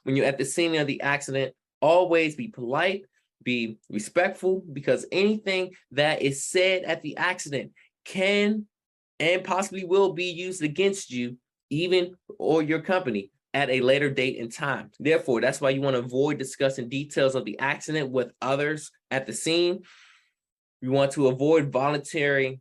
when you're at the scene of the accident, always be polite, be respectful, because anything that is said at the accident can and possibly will be used against you, even or your company, at a later date and time. Therefore, that's why you want to avoid discussing details of the accident with others at the scene. You want to avoid volunteering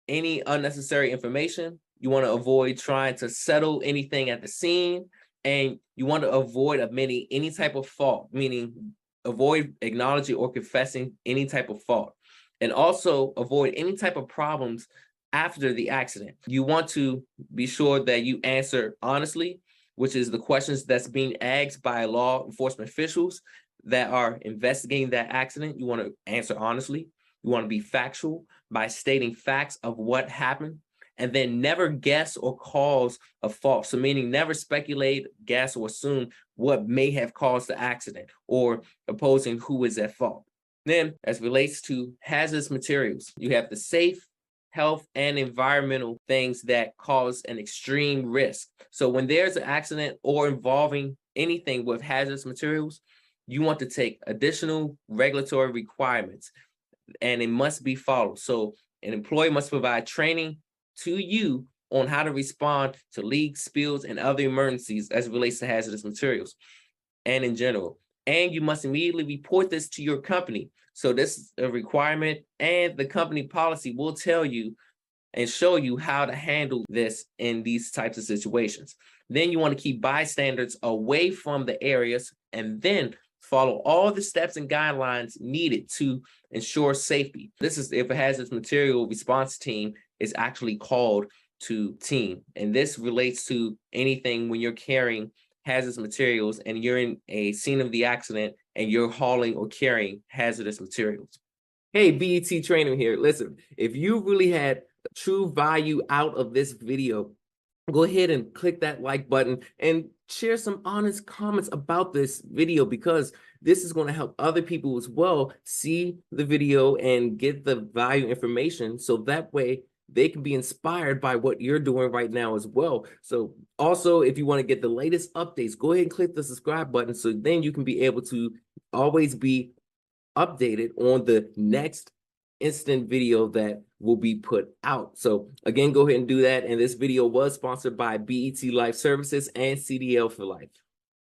any unnecessary information. You want to avoid trying to settle anything at the scene. And you want to avoid admitting any type of fault, meaning avoid acknowledging or confessing any type of fault. And also avoid any type of problems after the accident. You want to be sure that you answer honestly, which is the questions that's being asked by law enforcement officials that are investigating that accident. You want to answer honestly. You want to be factual by stating facts of what happened, and then never guess or cause a fault. So meaning never speculate, guess, or assume what may have caused the accident or opposing who is at fault. Then, as relates to hazardous materials, you have the safe, health, and environmental things that cause an extreme risk. So when there's an accident or involving anything with hazardous materials, you want to take additional regulatory requirements, and it must be followed. So an employee must provide training to you on how to respond to leaks, spills, and other emergencies as it relates to hazardous materials and in general. And you must immediately report this to your company. So this is a requirement, and the company policy will tell you and show you how to handle this in these types of situations. Then you want to keep bystanders away from the areas, and then follow all the steps and guidelines needed to ensure safety. This is if a hazardous material response team is actually called to team. And this relates to anything when you're carrying hazardous materials and you're in a scene of the accident and you're hauling or carrying hazardous materials. Hey, BET Trainer here. Listen, if you really had true value out of this video, go ahead and click that like button and share some honest comments about this video, because this is going to help other people as well see the video and get the value information, so that way they can be inspired by what you're doing right now as well. So also, if you want to get the latest updates, go ahead and click the subscribe button, so then you can be able to always be updated on the next instant video that will be put out. So again, go ahead and do that. And this video was sponsored by BET Life Services and CDL for Life.